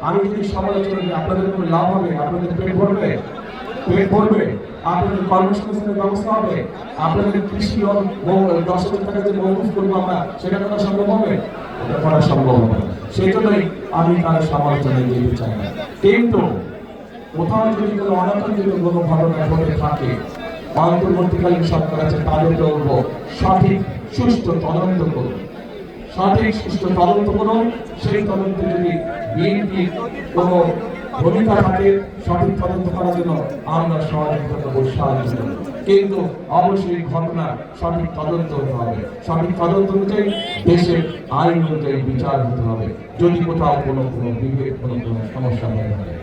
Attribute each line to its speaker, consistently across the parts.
Speaker 1: আমি যদি সমালোচনা করি আপনাদের কোনো লাভ হবে? আপনাদের পেট ভরবে? পেট ভরবে? আপনাদের কর্মসংস্থানের ব্যবস্থা হবে? আপনাদের কৃষি ও 10,000 টাকা যে মৌকুফ করবো আমরা, সেটা করা সম্ভব হবে? এটা করা সম্ভব হবে। সেই জন্যই আমি তার সমালোচনায় যেতে চাই না। কিন্তু কোথাও যদি কোনো অনাকাঙ্ক্ষিত কোনো ঘটনা ঘটে থাকে, অন্তর্বর্তীকালীন সরকার আছে, তাদের বলবো সঠিক সুষ্ঠু তদন্ত করুন, সঠিক সুষ্ঠু তদন্ত করুন। সেই তদন্তে যদি বিএনপি কোনো ভূমিকা থাকে সঠিক তদন্ত করার জন্য, আমরা সহযোগিতা করবো, সাহায্য করবো। কিন্তু অবশ্যই ঘটনার সঠিক তদন্ত হতে হবে। সঠিক তদন্ত অনুযায়ী দেশের আইন অনুযায়ী বিচার হতে হবে। যদি কোথাও কোনো বিবেক কোনো সমস্যা হয়ে থাকে,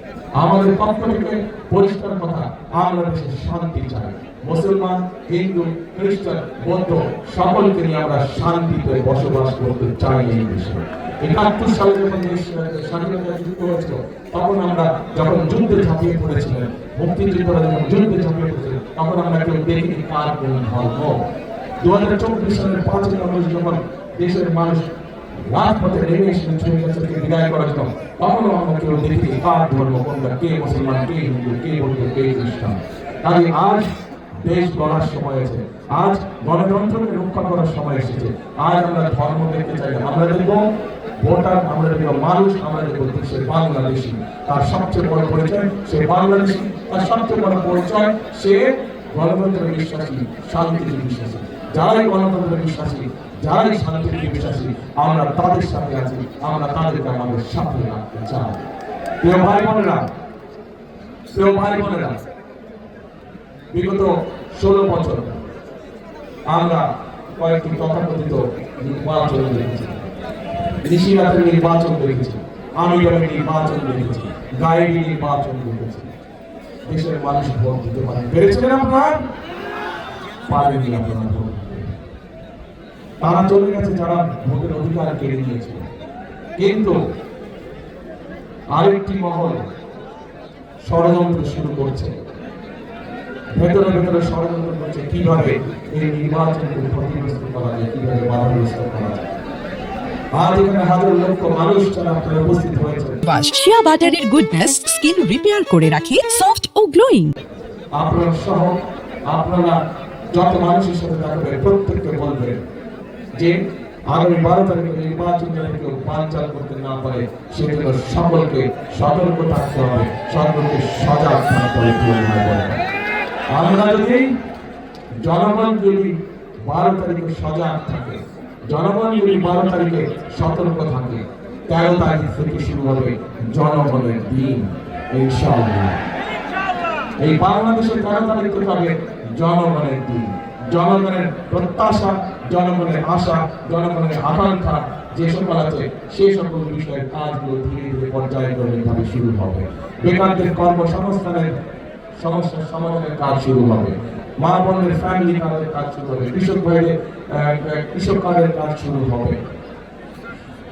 Speaker 1: আমাদের পক্ষ থেকে পরিষ্কার কথা, আমরা দেশে শান্তি চাই। মুসলমান, হিন্দু, খ্রিস্টান, বৌদ্ধ সকলকে নিয়ে আমরা শান্তিতে বসবাস করতে চাই এই দেশে। ৭১ সালে যখন দেশ স্বাধীনতা যুদ্ধ হয়েছিল, তখন আমরা যখন যুদ্ধে ঝাঁপিয়ে পড়েছিলেন, মুক্তিযোদ্ধারা যখন যুদ্ধে ঝাঁপিয়ে পড়েছিলেন, তখন আমরা কেউ দেখিনি কার কোন ধর্ম। 2024 সালের 5 আগস্ট যখন দেশের মানুষ রাজপথে নেমে এসেছেন স্বৈরাচারকে বিদায় করার জন্য, তখনও আমরা কেউ দেখিনি কার ধর্ম কোনটা, কে মুসলমান, কে হিন্দু, কে বৌদ্ধ, কে খ্রিস্টান। তাই আজ দেশ গড়ার সময় আছে, আজ গণতন্ত্রকে রক্ষা করার সময় এসেছে। আজ আমরা ধর্ম দেখতে চাই না, আমরা দেখব ভোটার, আমরা দেখব মানুষ, আমরা দেখব সে বাংলাদেশী। তার সবচেয়ে বড় পরিচয় সে বাংলাদেশী, তার সবচেয়ে বড় পরিচয় সে গণতন্ত্রের বিশ্বাসী, শান্তিতে বিশ্বাসী। যারাই গণতন্ত্রের বিশ্বাসী, যারাই শান্তিতে বিশ্বাসী, আমরা তাদের সাথে আছি, আমরা তাদেরকে আমাদের সাথে রাখতে চাই। প্রিয় ভাই বোনেরা, প্রিয় ভাই বোনেরা, বিগত 16 বছর আমরা কয়েকটি তথাকথিত নির্বাচন দেখেছি, ঋষিরাতের নির্বাচন দেখেছি, আমিরের নির্বাচন দেখেছি, গায়েবী নির্বাচন দেখেছি। দেশের মানুষ ভোট দিতে পারে, পেরেছিলেন আপনারা? পারেননি আপনারা ভোট। তারা চলে গেছে যারা ভোটের অধিকার কেড়ে নিয়েছিল। কিন্তু আরেকটি মহল ষড়যন্ত্র শুরু করছে, ভেতরে ভেতরে ষড়যন্ত্র করছে কিভাবে এই নির্বাচনকে ক্ষতিগ্রস্ত করা যায়, কিভাবে বাধাগ্রস্ত করা যায়। আজ এখানে হাজার লক্ষ মানুষ যারা আপনারা উপস্থিত হয়েছে,
Speaker 2: শিয়া বাটারের গুডনেস স্কিন রিপেয়ার করে রাখে সফট ও গ্লোয়িং।
Speaker 1: আপনারা সহ আপনারা যত মানুষের সাথে দেখা করে প্রত্যেককে বলবেন যে আগামী 12 তারিখে নির্বাচন যেন কেউ বানচাল করতে না পারে, সেজন্য সকলকে সতর্ক থাকতে হবে, সকলকে সজাগ থাকতে হবে। আমরা যদি জনগণ যদি 12 তারিখে সজাগ থাকে, জনগণ যদি 12 তারিখে সতর্ক থাকে, 13 তারিখ থেকে শুরু হবে জনগণের দিন ইনশাআল্লাহ। এই বাংলাদেশের 13 তারিখ থেকে হবে জনগণের দিন, জনগণের প্রত্যাশা, জনগণের আশা, জনগণের আকাঙ্ক্ষা যে সকল আছে সেই সকল বিষয়ের কাজগুলো ধীরে ধীরে পর্যায়ক্রমিকভাবে শুরু হবে। বেকারদের কর্মসংস্থানের সমস্যার সমাধানের কাজ শুরু হবে, মা বোনের ফ্যামিলি কার্ডের কাজ শুরু হবে, কৃষক ভাইদের কৃষক কার্ডের কাজ শুরু হবে,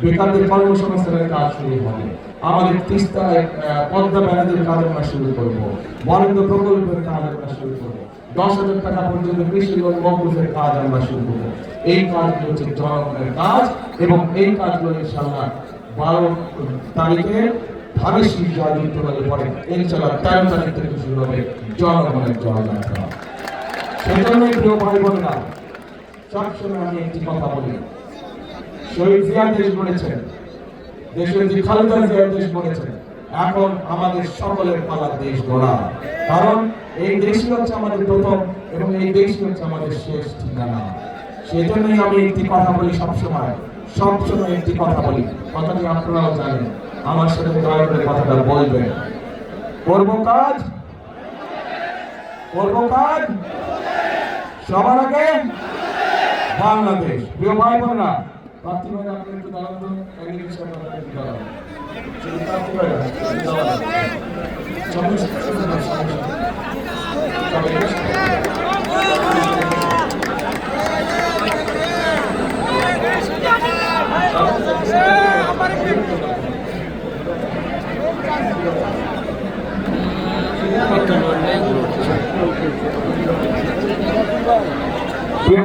Speaker 1: বেকারদের কর্মসংস্থানের কাজ শুরু হবে। আমাদের তিস্তায় পদ্মা ব্যারাজের কাজ আমরা শুরু করবো, বরেন্দ্র প্রকল্পের কাজ আমরা শুরু করবো, 10,000 টাকা পর্যন্ত কৃষি লোন মৌকুফের কাজ আমরা শুরু করবো। এই কাজগুলো হচ্ছে জনগণের কাজ, এবং এই কাজগুলো ইনশাআল্লাহ 12 তারিখে ভাবেশী জয়যুক্ত হলে পরে ইনশাআল্লাহ 13 তারিখ থেকে শুরু হবে জনগণের জয়যাত্রা। সেজন্যই প্রিয় ভাই বোনেরা, সবসময় আমি একটি কথা বলি, শহীদ জিয়া দেশ গড়েছেন, দেশের যে খালেদা জিয়া দেশ গড়েছেন, এখন আমাদের সকলের পালা দেশ গড়া। কারণ এই দেশই হচ্ছে আমাদের প্রথম এবং এই দেশই হচ্ছে আমাদের শেষ ঠিকানা। সেই জন্যই আমি একটি কথা বলি, সবসময় একটি কথা বলি, কথাটি আপনারাও জানেন, আমার সাথে দয়া করে কথাটা বলবেন। করব কাজ, করব কাজ, সবার আগে বাংলাদেশ। প্রিয় ভাই বোনেরা, প্রার্থী ভাইরা আপনি একটু দাঁড়ান তো, ক্যান্ডিডেট সাহেব আপনারা একটু দাঁড়ান। প্রার্থী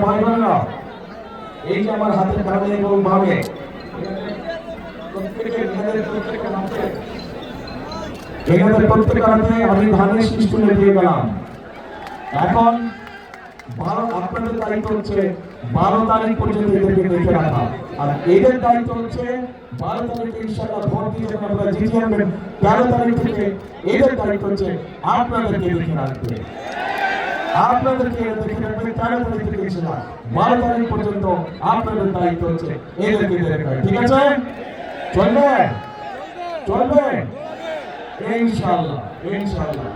Speaker 1: ভাইরা এই যে আমার হাতের ডানে এবং বামে প্রত্যেকের হাতে এখানে প্রত্যেক হাতে আমি ধানের শীষ তুলে দিয়ে গেলাম। এখন আপনাদের দায়িত্ব হচ্ছে 12 তারিখ পর্যন্ত এদেরকে দেখে রাখা, আর এদের দায়িত্ব হচ্ছে 12 তারিখে ইনশাআল্লাহ ভোট দিয়ে যখন আপনারা জিতে যাবেন 13 তারিখ থেকে এদের দায়িত্ব হচ্ছে আপনাদেরকে দেখে রাখবে। আপনাদেরকে দেখে রাখবে 13 তারিখ থেকে ইনশাআল্লাহ 12 তারিখ পর্যন্ত আপনাদের দায়িত্ব হচ্ছে এদেরকে দেখে রাখা। ঠিক আছে? চলবে চলবে ইনশাআল্লাহ ইনশাআল্লাহ।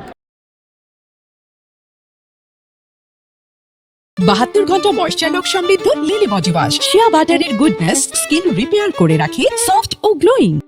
Speaker 2: 72 ঘন্টা ময়শ্চার সমৃদ্ধ লিলি বডি ওয়াশ শিয়া বাটারের গুডনেস স্কিন রিপেয়ার করে রাখে সফট ও গ্লোয়িং।